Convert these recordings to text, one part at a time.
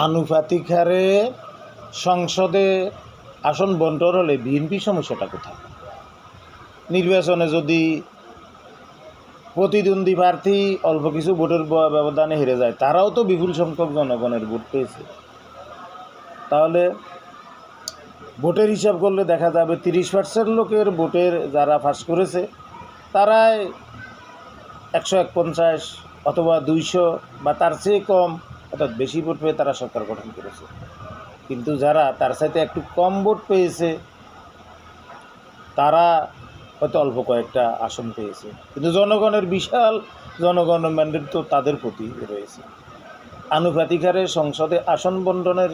আনুপাতিক হারে সংসদে আসন বন্টন হলে বিএনপি সমস্যাটা কোথায়? নির্বাচনে যদি প্রতিদ্বন্দ্বী প্রার্থী অল্প কিছু ভোটের ব্যবধানে হেরে যায়, তারাও তো বিপুল সংখ্যক জনগণের ভোট পেয়েছে। তাহলে ভোটের হিসাব করলে দেখা যাবে 30% লোকের ভোটের যারা পাস করেছে তারাই 151 অথবা 200 বা তার চেয়ে কম অর্থাৎ বেশি ভোট পেয়ে তারা সরকার গঠন করেছে। কিন্তু যারা তার সাথে একটু কম ভোট পেয়েছে তারা হয়তো অল্প কয়েকটা আসন পেয়েছে, কিন্তু জনগণের বিশাল জনগণের ম্যান্ডেট তো তাদের প্রতি রয়েছে। আনুপাতিক হারে সংসদে আসন বন্টনের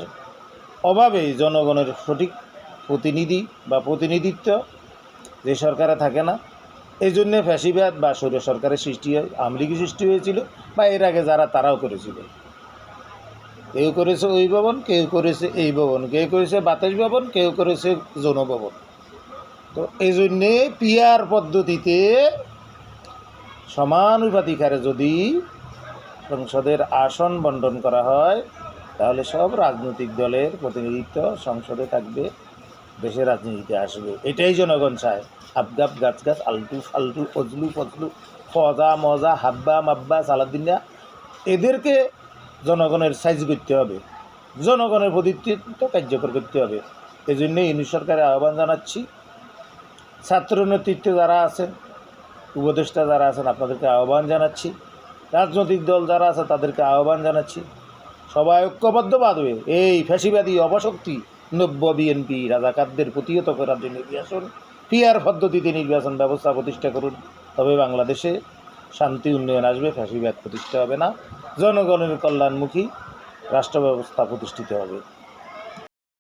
অভাবেই জনগণের সঠিক প্রতিনিধি বা প্রতিনিধিত্ব যে সরকারে থাকে না, এই জন্যে ফ্যাসিবাদ বা স্বৈর সরকারের সৃষ্টি হয়, আওয়ামী লীগের সৃষ্টি হয়েছিল বা এর আগে যারা তারাও করেছিল। কেউ করেছে ওই ভবন, কেউ করেছে এই ভবন, কেউ করেছে বাতাস ভবন, কেউ করেছে জনভবন। তো এই জন্যে পিআর পদ্ধতিতে সমানুপাতিক হারে যদি সংসদের আসন বন্টন করা হয় তাহলে সব রাজনৈতিক দলের প্রতিনিধিত্ব সংসদে থাকবে, দেশের রাজনীতিতে আসবে। এটাই জনগণ চায়। আবগাব গাছ গাছ আলটু ফালটু ফজলু ফজলু ফজা মজা হাব্বা মাব্বা সালাদিনা, এদেরকে জনগণের সাইজ করতে হবে, জনগণের প্রতিনিধিত্ব কার্যকর করতে হবে। এই জন্যে ইউনিট সরকারের আহ্বান জানাচ্ছি, ছাত্র নেতৃত্বে যারা আছেন, উপদেষ্টা যারা আছেন, আপনাদেরকে আহ্বান জানাচ্ছি, রাজনৈতিক দল যারা আছে তাদেরকে আহ্বান জানাচ্ছি, সবাই ঐক্যবদ্ধভাবে এই ফ্যাসিবাদী অপশক্তি নব্য বিএনপি রাজাকারদের প্রতিহত করার জন্য নির্বাচন পিআর পদ্ধতিতে নির্বাচন ব্যবস্থা প্রতিষ্ঠা করুন। তবে বাংলাদেশে শান্তি উন্নয়ন আসবে, ফ্যাসিবাদ প্রতিষ্ঠা হবে না, জনগণের কল্যাণমুখী রাষ্ট্র ব্যবস্থা প্রতিষ্ঠিত হবে।